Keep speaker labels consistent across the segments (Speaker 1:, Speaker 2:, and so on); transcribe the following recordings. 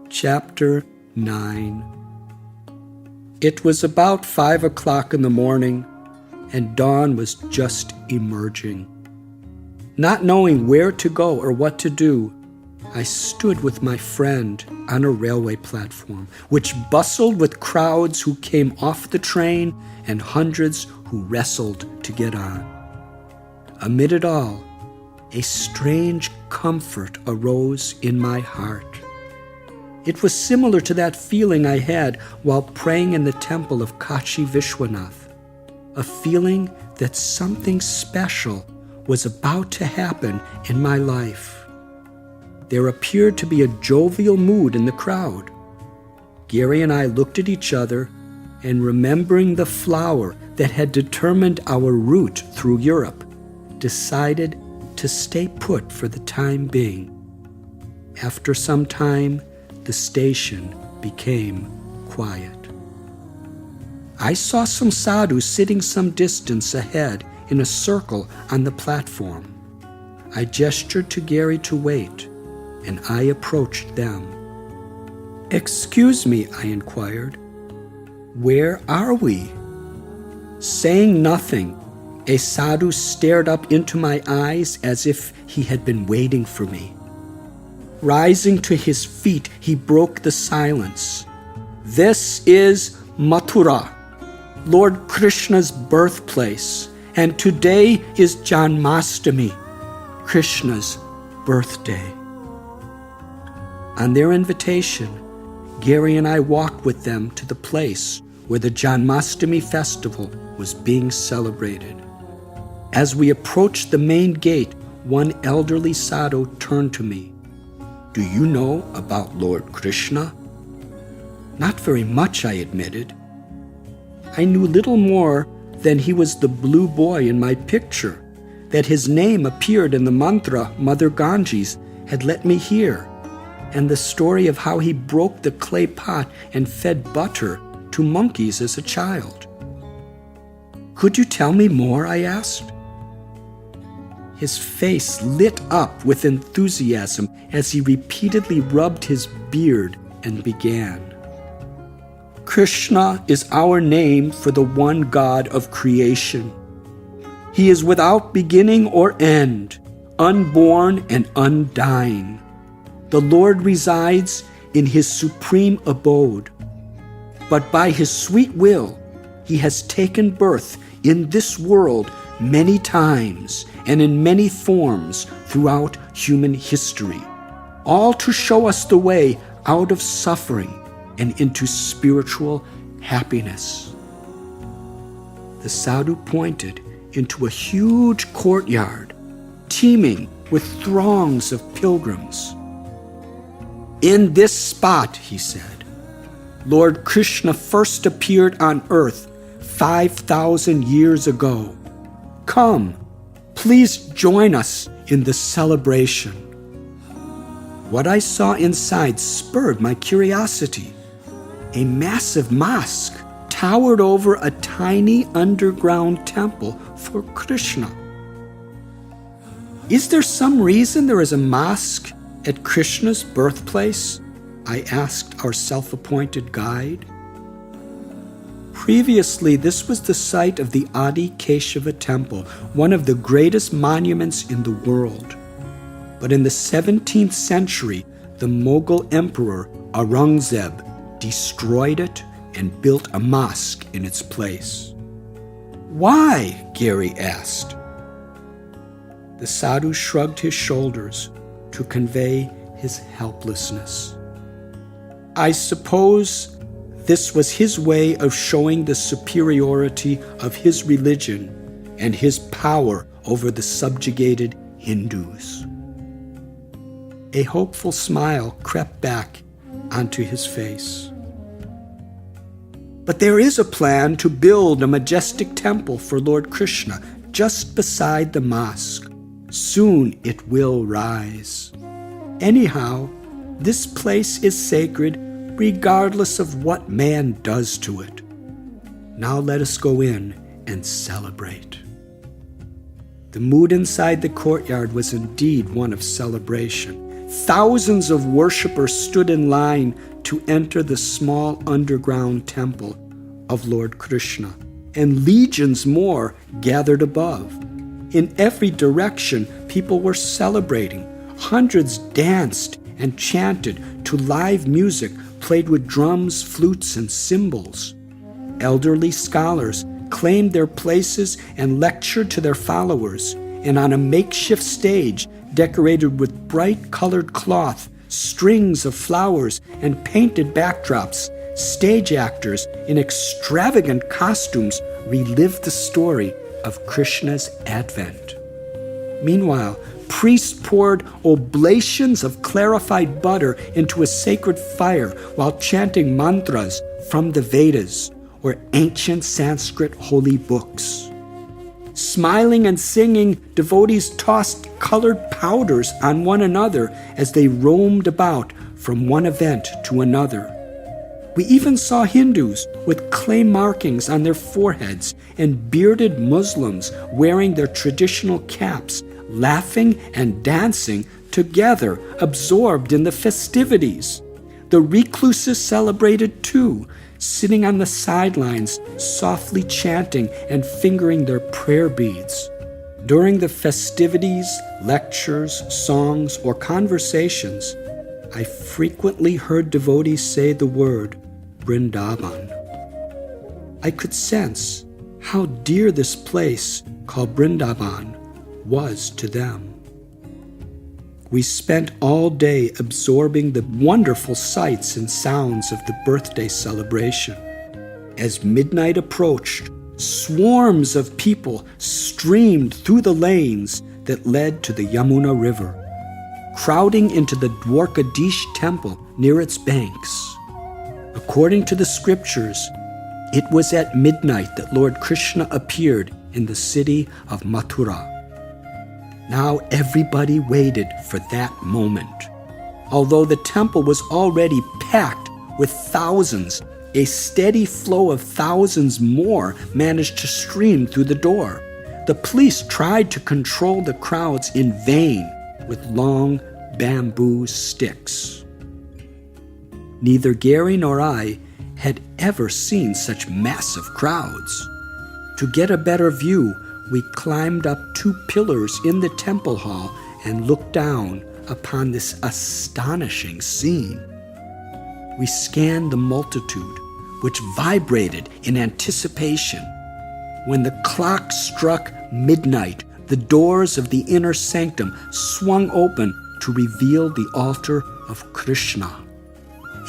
Speaker 1: Chapter 9. It was about 5 o'clock in the morning, and dawn was just emerging. Not knowing where to go or what to do, I stood with my friend on a railway platform, which bustled with crowds who came off the train and hundreds who wrestled to get on. Amid it all, a strange comfort arose in my heart. It was similar to that feeling I had while praying in the temple of Kashi Vishwanath, a feeling that something special was about to happen in my life. There appeared to be a jovial mood in the crowd. Gary and I looked at each other, and remembering the flower that had determined our route through Europe, decided to stay put for the time being. After some time, the station became quiet. I saw some sadhus sitting some distance ahead in a circle on the platform. I gestured to Gary to wait, and I approached them. "Excuse me," I inquired. "Where are we?" Saying nothing, a sadhu stared up into my eyes as if he had been waiting for me. Rising to his feet, he broke the silence. "This is Mathura, Lord Krishna's birthplace, and today is Janmashtami, Krishna's birthday." On their invitation, Gary and I walked with them to the place where the Janmashtami festival was being celebrated. As we approached the main gate, one elderly sadhu turned to me. "Do you know about Lord Krishna?" "Not very much," I admitted. I knew little more than he was the blue boy in my picture, that his name appeared in the mantra Mother Ganges had let me hear, and the story of how he broke the clay pot and fed butter to monkeys as a child. "Could you tell me more?" I asked. His face lit up with enthusiasm as he repeatedly rubbed his beard and began. "Krishna is our name for the one God of creation. He is without beginning or end, unborn and undying. The Lord resides in his supreme abode, but by his sweet will, he has taken birth in this world many times and in many forms throughout human history, all to show us the way out of suffering and into spiritual happiness." The sadhu pointed into a huge courtyard teeming with throngs of pilgrims. "In this spot," he said, "Lord Krishna first appeared on earth 5,000 years ago. Come, please join us in the celebration." What I saw inside spurred my curiosity. A massive mosque towered over a tiny underground temple for Krishna. "Is there some reason there is a mosque at Krishna's birthplace?" I asked our self-appointed guide. Previously, this was the site of the Adi Keshava Temple, one of the greatest monuments in the world. But in the 17th century, the Mughal Emperor Aurangzeb destroyed it and built a mosque in its place. "Why?" Gary asked. The sadhu shrugged his shoulders to convey his helplessness. "I suppose this was his way of showing the superiority of his religion and his power over the subjugated Hindus." A hopeful smile crept back onto his face. "But there is a plan to build a majestic temple for Lord Krishna just beside the mosque. Soon it will rise. Anyhow, this place is sacred regardless of what man does to it. Now let us go in and celebrate." The mood inside the courtyard was indeed one of celebration. Thousands of worshippers stood in line to enter the small underground temple of Lord Krishna, and legions more gathered above. In every direction, people were celebrating. Hundreds danced and chanted to live music played with drums, flutes, and cymbals. Elderly scholars claimed their places and lectured to their followers, and on a makeshift stage decorated with bright-colored cloth, strings of flowers, and painted backdrops, stage actors in extravagant costumes relived the story of Krishna's advent. Meanwhile, priests poured oblations of clarified butter into a sacred fire while chanting mantras from the Vedas, or ancient Sanskrit holy books. Smiling and singing, devotees tossed colored powders on one another as they roamed about from one event to another. We even saw Hindus with clay markings on their foreheads and bearded Muslims wearing their traditional caps, laughing and dancing together, absorbed in the festivities. The recluses celebrated too, sitting on the sidelines, softly chanting and fingering their prayer beads. During the festivities, lectures, songs, or conversations, I frequently heard devotees say the word Brindavan. I could sense how dear this place called Brindavan was to them. We spent all day absorbing the wonderful sights and sounds of the birthday celebration. As midnight approached, swarms of people streamed through the lanes that led to the Yamuna River, crowding into the Dwarkadish temple near its banks. According to the scriptures, it was at midnight that Lord Krishna appeared in the city of Mathura. Now everybody waited for that moment. Although the temple was already packed with thousands, a steady flow of thousands more managed to stream through the door. The police tried to control the crowds in vain with long bamboo sticks. Neither Gary nor I had ever seen such massive crowds. To get a better view, we climbed up 2 pillars in the temple hall and looked down upon this astonishing scene. We scanned the multitude, which vibrated in anticipation. When the clock struck midnight, the doors of the inner sanctum swung open to reveal the altar of Krishna.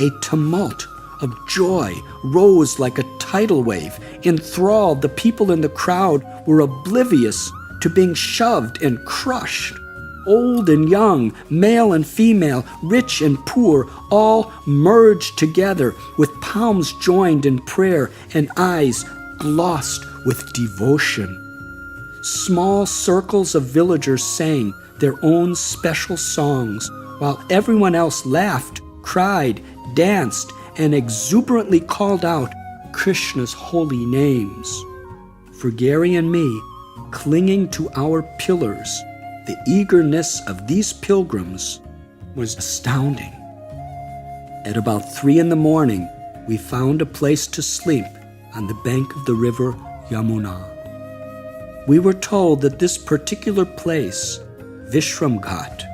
Speaker 1: A tumult of joy rose like a tidal wave. Enthralled, the people in the crowd were oblivious to being shoved and crushed. Old and young, male and female, rich and poor, all merged together with palms joined in prayer and eyes glossed with devotion. Small circles of villagers sang their own special songs, while everyone else laughed, cried, danced, and exuberantly called out Krishna's holy names. For Gary and me, clinging to our pillars, the eagerness of these pilgrims was astounding. At about 3 a.m, we found a place to sleep on the bank of the river Yamuna. We were told that this particular place, Vishramghat,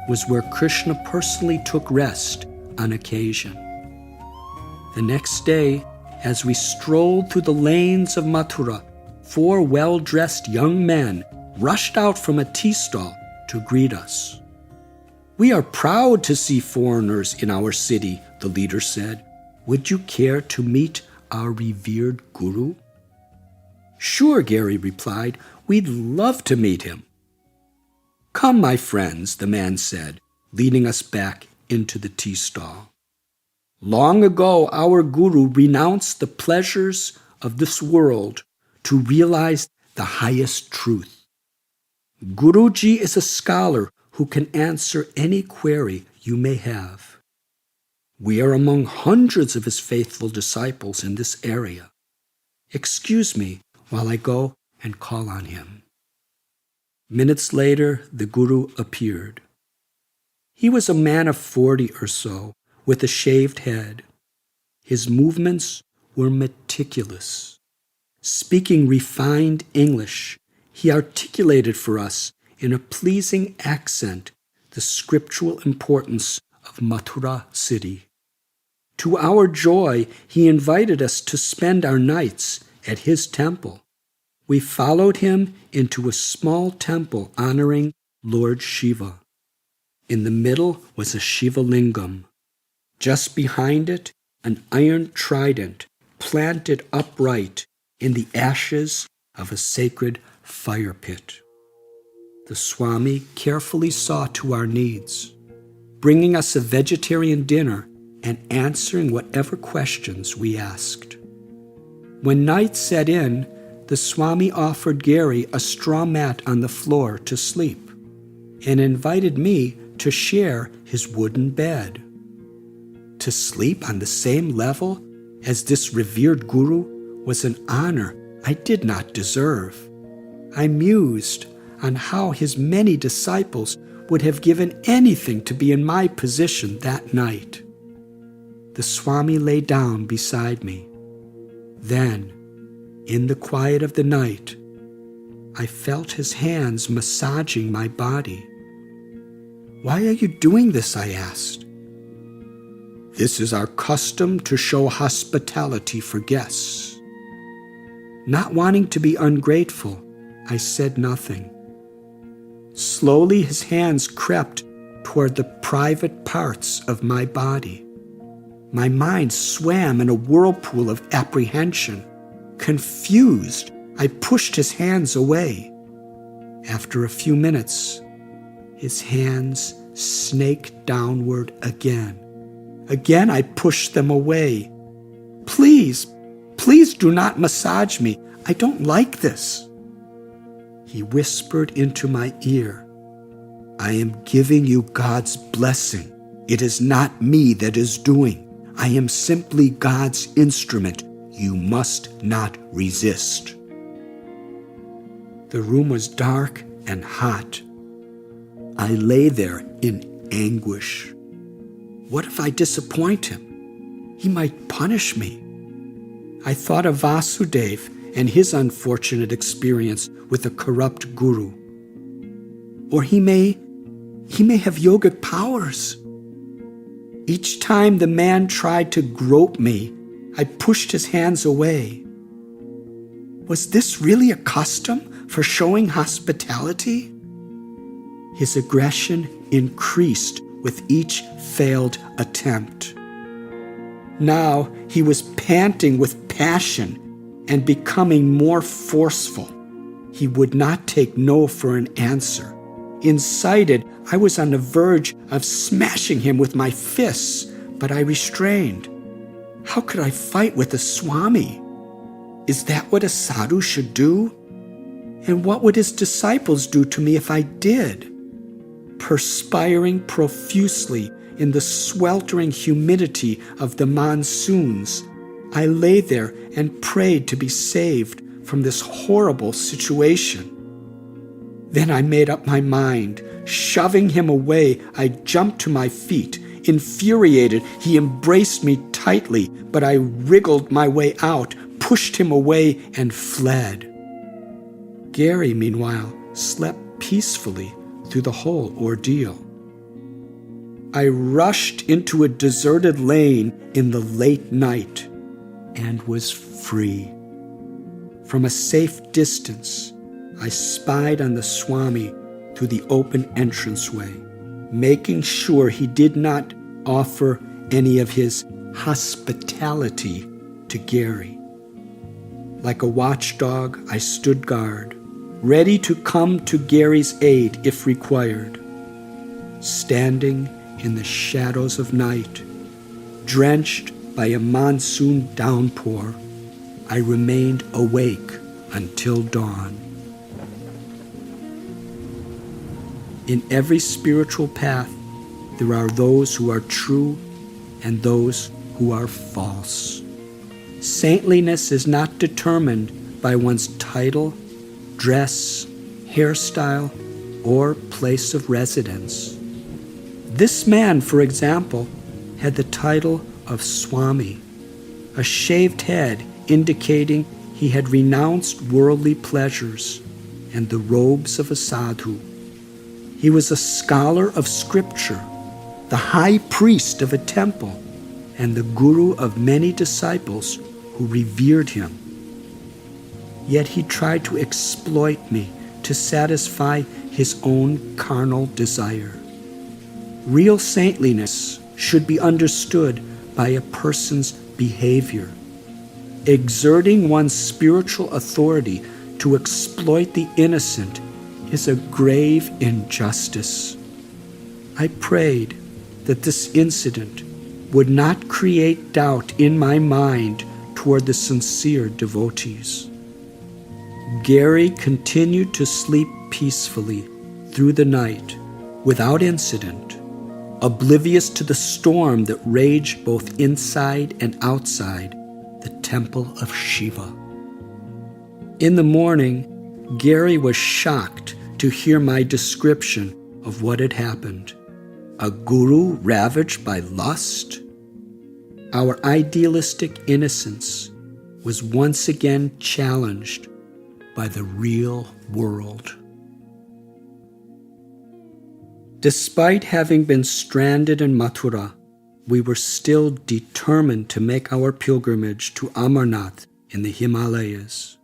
Speaker 1: was where Krishna personally took rest on occasion. The next day, as we strolled through the lanes of Mathura, 4 well-dressed young men rushed out from a tea stall to greet us. "We are proud to see foreigners in our city," the leader said. "Would you care to meet our revered guru?" "Sure," Gary replied. "We'd love to meet him." "Come, my friends," the man said, leading us back into the tea stall. "Long ago, our guru renounced the pleasures of this world to realize the highest truth. Guruji is a scholar who can answer any query you may have. We are among hundreds of his faithful disciples in this area. Excuse me while I go and call on him." Minutes later, the guru appeared. He was a man of 40 or so, with a shaved head. His movements were meticulous. Speaking refined English, he articulated for us in a pleasing accent the scriptural importance of Mathura city. To our joy, he invited us to spend our nights at his temple. We followed him into a small temple honoring Lord Shiva. In the middle was a Shiva lingam. Just behind it, an iron trident planted upright in the ashes of a sacred fire pit. The Swami carefully saw to our needs, bringing us a vegetarian dinner and answering whatever questions we asked. When night set in, the Swami offered Gary a straw mat on the floor to sleep and invited me to share his wooden bed. To sleep on the same level as this revered guru was an honor I did not deserve. I mused on how his many disciples would have given anything to be in my position that night. The Swami lay down beside me. Then, in the quiet of the night, I felt his hands massaging my body. "Why are you doing this?" I asked. "This is our custom to show hospitality for guests." Not wanting to be ungrateful, I said nothing. Slowly his hands crept toward the private parts of my body. My mind swam in a whirlpool of apprehension. Confused, I pushed his hands away. After a few minutes, his hands snaked downward again. Again I pushed them away. Please do not massage me. I don't like this." He whispered into my ear, "I am giving you God's blessing. It is not me that is doing. I am simply God's instrument. You must not resist." The room was dark and hot. I lay there in anguish. What if I disappoint him? He might punish me. I thought of Vasudev and his unfortunate experience with a corrupt guru. Or he may have yogic powers. Each time the man tried to grope me, I pushed his hands away. Was this really a custom for showing hospitality? His aggression increased with each failed attempt. Now he was panting with passion and becoming more forceful. He would not take no for an answer. Incited, I was on the verge of smashing him with my fists, but I restrained. How could I fight with a Swami? Is that what a sadhu should do? And what would his disciples do to me if I did? Perspiring profusely in the sweltering humidity of the monsoons, I lay there and prayed to be saved from this horrible situation. Then I made up my mind. Shoving him away, I jumped to my feet. Infuriated, he embraced me tightly, but I wriggled my way out, pushed him away, and fled. Gary, meanwhile, slept peacefully through the whole ordeal. I rushed into a deserted lane in the late night and was free. From a safe distance, I spied on the Swami through the open entranceway, making sure he did not offer any of his hospitality to Gary. Like a watchdog, I stood guard, ready to come to Gary's aid if required. Standing in the shadows of night, drenched by a monsoon downpour, I remained awake until dawn. In every spiritual path, there are those who are true and those who are false. Saintliness is not determined by one's title, dress, hairstyle, or place of residence. This man, for example, had the title of Swami, a shaved head indicating he had renounced worldly pleasures, and the robes of a sadhu. He was a scholar of scripture, the high priest of a temple, and the guru of many disciples who revered him. Yet he tried to exploit me to satisfy his own carnal desire. Real saintliness should be understood by a person's behavior. Exerting one's spiritual authority to exploit the innocent is a grave injustice. I prayed that this incident would not create doubt in my mind toward the sincere devotees. Gary continued to sleep peacefully through the night without incident, oblivious to the storm that raged both inside and outside the temple of Shiva. In the morning, Gary was shocked to hear my description of what had happened. A guru ravaged by lust? Our idealistic innocence was once again challenged by the real world. Despite having been stranded in Mathura, we were still determined to make our pilgrimage to Amarnath in the Himalayas.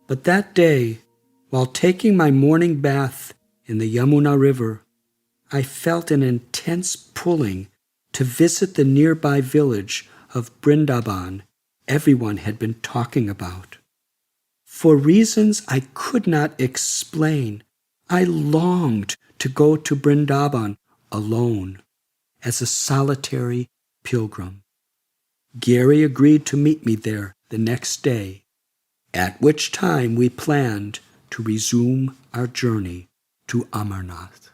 Speaker 1: But that day, while taking my morning bath in the Yamuna River, I felt an intense pulling to visit the nearby village of Brindavan everyone had been talking about. For reasons I could not explain, I longed to go to Brindavan alone, as a solitary pilgrim. Gary agreed to meet me there the next day, at which time we planned to resume our journey to Amarnath.